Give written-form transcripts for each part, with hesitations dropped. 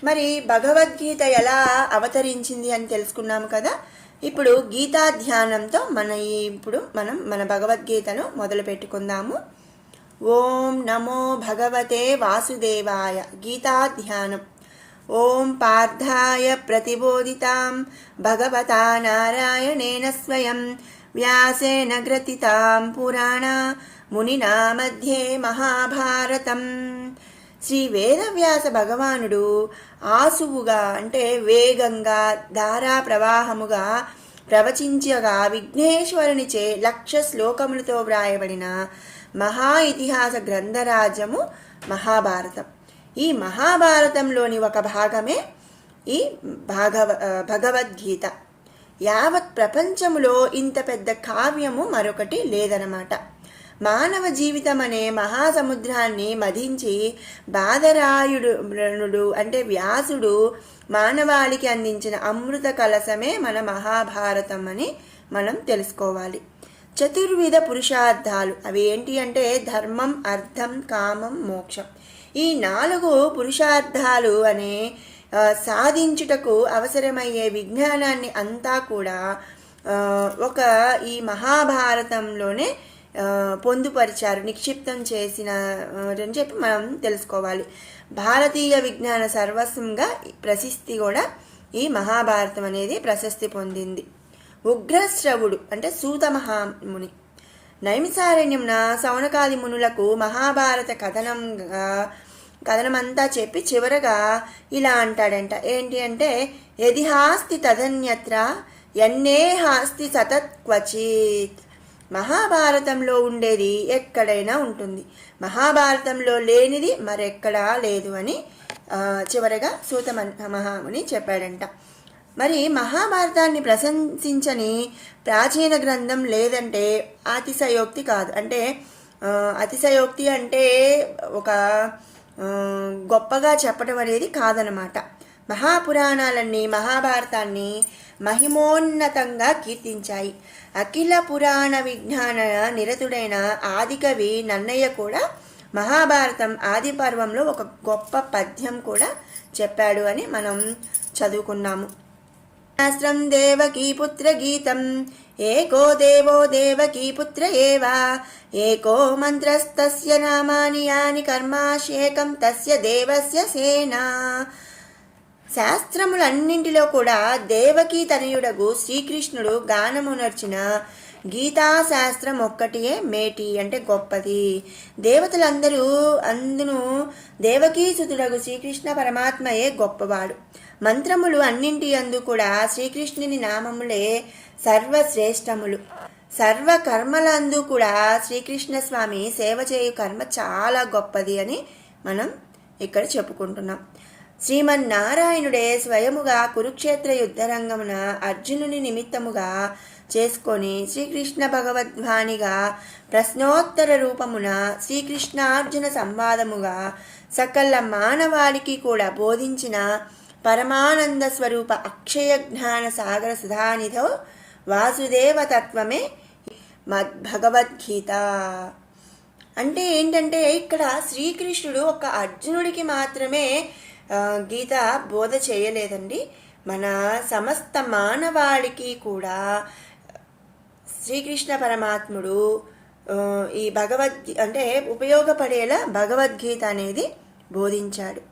మరి భగవద్గీత ఎలా అవతరించింది అని తెలుసుకున్నాము కదా. ఇప్పుడు గీతా ధ్యానంతో మనం మన భగవద్గీతను మొదలు పెట్టుకుందాము. ఓం నమో భగవతే వాసుదేవాయ. గీతా ధ్యానం. ఓం పార్థాయ ప్రతిబోధితాం భగవతా నారాయణేన స్వయం వ్యాసేన గ్రథితాం పురాణ మునినా మధ్యే మహాభారతం. శ్రీ వేదవ్యాస భగవానుడు ఆసువుగా అంటే వేగంగా ధారా ప్రవాహముగా ప్రవచించగా విఘ్నేశ్వరునిచే 1,00,000 శ్లోకములతో వ్రాయబడిన మహా ఇతిహాస గ్రంథరాజము మహాభారతం. ఈ మహాభారతంలోని ఒక భాగమే ఈ భగవద్గీత. యావత్ ప్రపంచములో ఇంత పెద్ద కావ్యము మరొకటి లేదనమాట. మానవ జీవితం అనే మహాసముద్రాన్ని మధించి బాదరాయుడు అంటే వ్యాసుడు మానవాళికి అందించిన అమృత కలశమే మన మహాభారతం అని మనం తెలుసుకోవాలి. చతుర్విధ పురుషార్థాలు అవి ఏంటి అంటే ధర్మం, అర్థం, కామం, మోక్షం. ఈ 4 పురుషార్థాలు అనే సాధించుటకు అవసరమయ్యే విజ్ఞానాన్ని అంతా కూడా ఈ మహాభారతంలోనే పొందుపరిచారు, నిక్షిప్తం చేసిన అని చెప్పి మనం తెలుసుకోవాలి. భారతీయ విజ్ఞాన సర్వస్వంగా ప్రసిద్ధి కూడా ఈ మహాభారతం అనేది ప్రశస్తి పొందింది. ఉగ్రశ్రవుడు అంటే సూత మహాముని నైమిసారణ్యంన సౌనకాది మునులకు మహాభారత కథనమంతా చెప్పి చివరగా ఇలా అంటాడంట. ఏంటి అంటే యదిహాస్తి తదన్యత్ర ఎన్నే హాస్తి సతత్ క్వచిత్. మహాభారతంలో ఉండేది ఎక్కడైనా ఉంటుంది, మహాభారతంలో లేనిది మరెక్కడా లేదు అని చివరగా సూత మహాముని చెప్పాడంట. మరి మహాభారతాన్ని ప్రశంసించని ప్రాచీన గ్రంథం లేదంటే అతిశయోక్తి కాదు. అంటే అతిశయోక్తి అంటే ఒక గొప్పగా చెప్పడం అనేది కాదనమాట. మహాపురాణాలన్నీ మహాభారతాన్ని మహిమోన్నతంగా కీర్తించాయి. అఖిల పురాణ విజ్ఞాన నిరతుడైన ఆదికవి నన్నయ్య కూడా మహాభారతం ఆది పర్వంలో ఒక గొప్ప పద్యం కూడా చెప్పాడు అని మనం చదువుకున్నాము. శాస్త్రం దేవకీపుత్ర గీతం ఏకో దేవో దేవకీపుత్ర ఏవా ఏకో మంత్రస్తస్య నామాని యాని కర్మాశేకం తస్య దేవస్య సేనా. శాస్త్రములన్నింటిలో కూడా దేవకీ తనయుడగు శ్రీకృష్ణుడు గానమునర్చిన గీతాశాస్త్రం ఒక్కటియే మేటి అంటే గొప్పది. దేవతలందరూ అందును దేవకీసుతుడగు శ్రీకృష్ణ పరమాత్మయే గొప్పవాడు. మంత్రములు అన్నింటి అందు కూడా శ్రీకృష్ణుని నామములే సర్వశ్రేష్టములు. సర్వకర్మలందు కూడా శ్రీకృష్ణ స్వామి సేవ చేయు కర్మ చాలా గొప్పది అని మనం ఇక్కడ చెప్పుకుంటున్నాం. శ్రీమన్నారాయణుడే స్వయముగా కురుక్షేత్ర యుద్ధరంగమున అర్జునుని నిమిత్తముగా చేసుకొని శ్రీకృష్ణ భగవద్వాణిగా ప్రశ్నోత్తర రూపమున శ్రీకృష్ణార్జున సంవాదముగా సకల మానవాళికి కూడా బోధించిన పరమానంద స్వరూప అక్షయ జ్ఞాన సాగర సుధానిధో వాసుదేవ తత్వమే భగవద్గీత. అంటే ఏంటంటే ఇక్కడ శ్రీకృష్ణుడు ఒక అర్జునుడికి మాత్రమే గీత బోధ చేయలేదండి. మన సమస్త మానవాళికి కూడా శ్రీకృష్ణ పరమాత్ముడు ఈ అంటే ఉపయోగపడేలా భగవద్గీత అనేది బోధించాడు.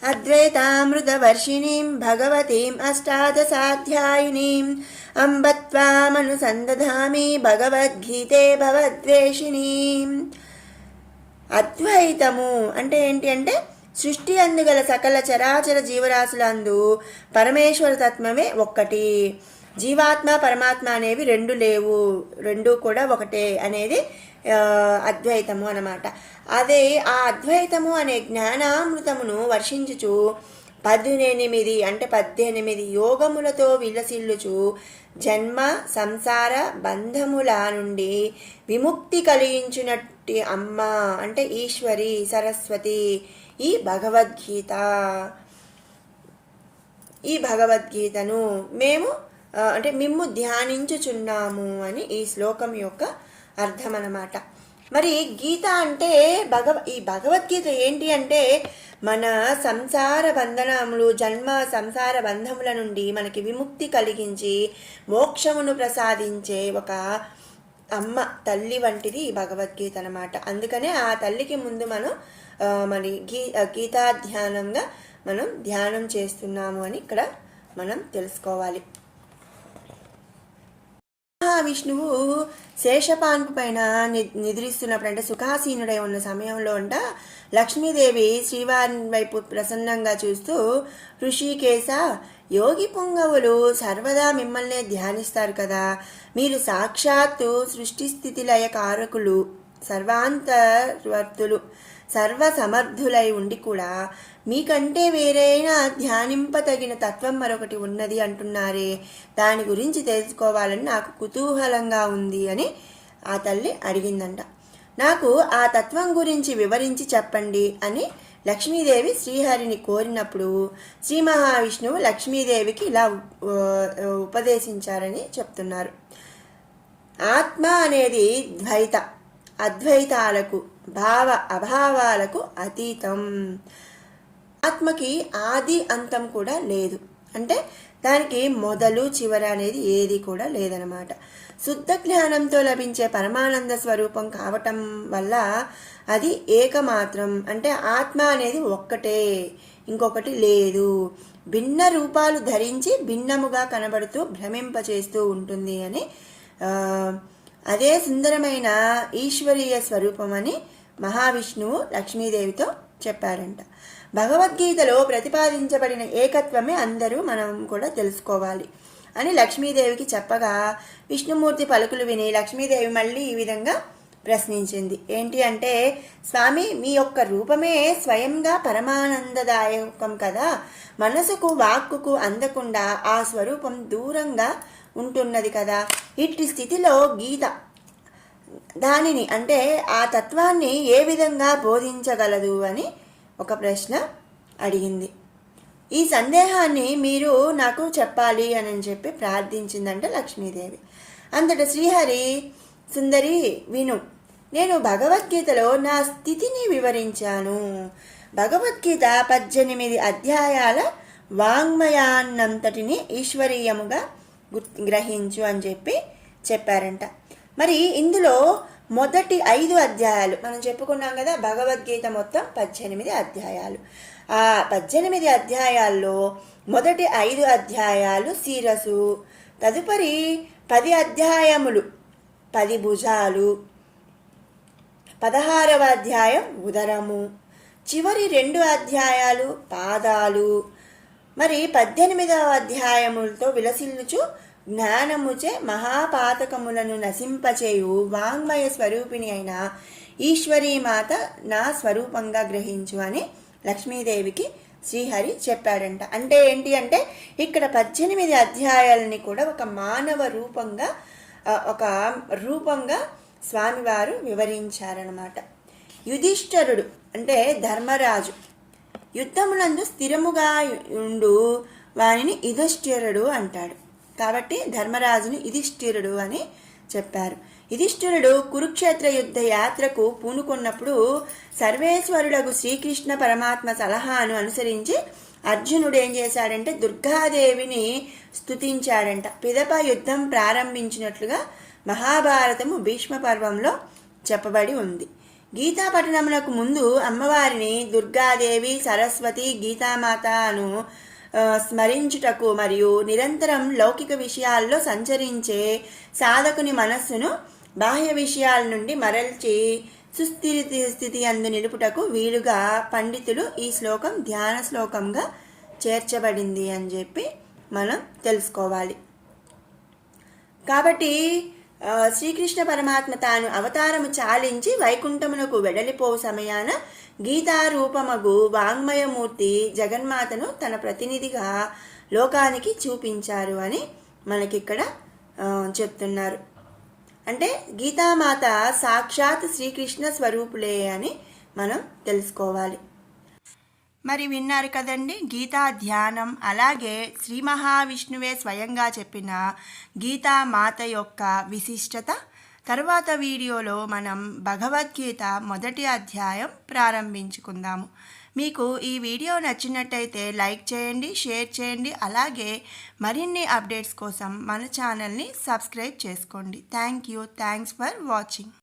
అద్వైతామృతవర్షిణీం భగవతీం అష్టాదశాధ్యాయినీం అంబత్వామనుసందధామి భగవద్గీతే భవద్వేషిణీం. అద్వైతము అంటే ఏంటి అంటే సృష్టి అందుగల సకల చరాచర జీవరాశులందు పరమేశ్వర తత్వమే ఒక్కటి. జీవాత్మ పరమాత్మ అనేవి రెండు లేవు, రెండు కూడా ఒకటే అనేది అద్వైతము అన్నమాట. అదే ఆ అద్వైతము అనే జ్ఞానామృతమును వర్షించుచు 18 యోగములతో విలసిల్లుచు జన్మ సంసార బంధముల నుండి విముక్తి కలిగించినట్టి అమ్మ అంటే ఈశ్వరి సరస్వతి ఈ భగవద్గీతను మిమ్ము ధ్యానించుచున్నాము అని ఈ శ్లోకం యొక్క అర్థం అన్నమాట. మరి గీత అంటే ఈ భగవద్గీత ఏంటి అంటే మన సంసార బంధనములు సంసార బంధముల నుండి మనకి విముక్తి కలిగించి మోక్షమును ప్రసాదించే ఒక అమ్మ తల్లి వంటిది ఈ భగవద్గీత అన్నమాట. అందుకనే ఆ తల్లికి ముందు మనం మరి గీతా ధ్యానంగా మనం ధ్యానం చేస్తున్నాము అని ఇక్కడ మనం తెలుసుకోవాలి. మహావిష్ణువు శేషపాన్పు పైన నిద్రిస్తున్నప్పుడు అంటే సుఖాసీనుడై ఉన్న సమయంలో లక్ష్మీదేవి శ్రీవారి వైపు ప్రసన్నంగా చూస్తూ, ఋషికేశ, యోగి పుంగవులు సర్వదా మిమ్మల్నే ధ్యానిస్తారు కదా, మీరు సాక్షాత్తు సృష్టి స్థితి లయ కారకులు, సర్వాంతర్వర్తులు, సర్వసమర్థులై ఉండి కూడా మీకంటే వేరైనా ధ్యానింపతగిన తత్వం మరొకటి ఉన్నది అంటున్నారే, దాని గురించి తెలుసుకోవాలని నాకు కుతూహలంగా ఉంది అని ఆ తల్లి అడిగిందంట. నాకు ఆ తత్వం గురించి వివరించి చెప్పండి అని లక్ష్మీదేవి శ్రీహరిని కోరినప్పుడు శ్రీ మహావిష్ణువు లక్ష్మీదేవికి ఇలా ఉపదేశించారని చెప్తున్నారు. ఆత్మ అనేది అద్వైతాలకు భావ అభావాలకు అతీతం. ఆత్మకి ఆది అంతం కూడా లేదు, అంటే దానికి మొదలు చివర అనేది ఏది కూడా లేదనమాట. శుద్ధ జ్ఞానంతో లభించే పరమానంద స్వరూపం కావటం వల్ల అది ఏకమాత్రం, అంటే ఆత్మ అనేది ఒక్కటే, ఇంకొకటి లేదు. భిన్న రూపాలు ధరించి భిన్నముగా కనబడుతూ భ్రమింపచేస్తూ ఉంటుంది అని అదే సుందరమైన ఈశ్వరీయ స్వరూపం అని మహావిష్ణువు లక్ష్మీదేవితో చెప్పారంట. భగవద్గీతలో ప్రతిపాదించబడిన ఏకత్వమే అందరూ మనం కూడా తెలుసుకోవాలి అని లక్ష్మీదేవికి చెప్పగా విష్ణుమూర్తి పలుకులు విని లక్ష్మీదేవి మళ్ళీ ఈ విధంగా ప్రశ్నించింది. ఏంటి అంటే, స్వామి, మీ యొక్క రూపమే స్వయంగా పరమానందదాయకం కదా, మనసుకు వాక్కుకు అందకుండా ఆ స్వరూపం దూరంగా ఉంటున్నది కదా, ఇట్టి స్థితిలో గీత దానిని అంటే ఆ తత్వాన్ని ఏ విధంగా బోధించగలదు అని ఒక ప్రశ్న అడిగింది. ఈ సందేహాన్ని మీరు నాకు చెప్పాలి అని చెప్పి ప్రార్థించిందంట లక్ష్మీదేవి. అంతటా శ్రీహరి, సుందరి విను, నేను భగవద్గీతలో నా స్థితిని వివరించాను. భగవద్గీత 18 అధ్యాయాల వాంగ్మయాన్నంతటిని ఈశ్వరీయముగా గ్రహించు అని చెప్పారంట. మరి ఇందులో మొదటి 5 అధ్యాయాలు మనం చెప్పుకున్నాం కదా, భగవద్గీత మొత్తం 18 అధ్యాయాలు. ఆ 18 అధ్యాయాల్లో మొదటి 5 అధ్యాయాలు శిరసు, తదుపరి 10 అధ్యాయములు 10 భుజాలు, 16వ అధ్యాయం ఉదరము, చివరి 2 అధ్యాయాలు పాదాలు, మరి 18వ అధ్యాయములతో విలసిల్లుచు జ్ఞానముచే మహాపాతకములను నశింపచేయు వాంగ్మయ స్వరూపిణి అయిన ఈశ్వరీమాత నా స్వరూపంగా గ్రహించు అని లక్ష్మీదేవికి శ్రీహరి చెప్పాడంట. అంటే ఏంటి అంటే, ఇక్కడ 18 అధ్యాయాలని కూడా ఒక మానవ రూపంగా స్వామివారు వివరించారనమాట. యుధిష్ఠరుడు అంటే ధర్మరాజు యుద్ధములందు స్థిరముగా ఉండు వానిని యుధిష్ఠిరుడు అంటాడు. కాబట్టి ధర్మరాజుని యుధిష్ఠిరుడు అని చెప్పారు. యుధిష్ఠిరుడు కురుక్షేత్ర యుద్ధ యాత్రకు పూనుకున్నప్పుడు సర్వేశ్వరుడగు శ్రీకృష్ణ పరమాత్మ సలహాను అనుసరించి అర్జునుడు ఏం చేశాడంటే దుర్గాదేవిని స్తుతించాడంట. పిదప యుద్ధం ప్రారంభించినట్లుగా మహాభారతము భీష్మ పర్వంలో చెప్పబడి ఉంది. గీతా పఠనమునకు ముందు అమ్మవారిని దుర్గాదేవి, సరస్వతి, గీతామాత అను స్మరించుటకు మరియు నిరంతరం లౌకిక విషయాల్లో సంచరించే సాధకుని మనస్సును బాహ్య విషయాల నుండి మరల్చి స్థితి అందు నిలుపుటకు వీలుగా పండితులు ఈ శ్లోకం ధ్యాన శ్లోకంగా చేర్చబడింది అని చెప్పి మనం తెలుసుకోవాలి. కాబట్టి శ్రీకృష్ణ పరమాత్మ తాను అవతారము చాలించి వైకుంఠమునకు వెడలిపోవు సమయాన గీతారూపమగు వాంగ్మయమూర్తి జగన్మాతను తన ప్రతినిధిగా లోకానికి చూపించారు అని మనకిక్కడ చెప్తున్నారు. అంటే గీతామాత సాక్షాత్ శ్రీకృష్ణ స్వరూపులే అని మనం తెలుసుకోవాలి. మరి విన్నారు కదండి గీతా ధ్యానం. అలాగే శ్రీ మహావిష్ణువే స్వయంగా చెప్పిన గీతామాత యొక్క విశిష్టత తర్వాత వీడియోలో మనం భగవద్గీత మొదటి అధ్యాయం ప్రారంభించుకుందాము. మీకు ఈ వీడియో నచ్చినట్టయితే లైక్ చేయండి, షేర్ చేయండి. అలాగే మరిన్ని అప్డేట్స్ కోసం మన ఛానల్ని సబ్స్క్రైబ్ చేసుకోండి. Thanks for watching.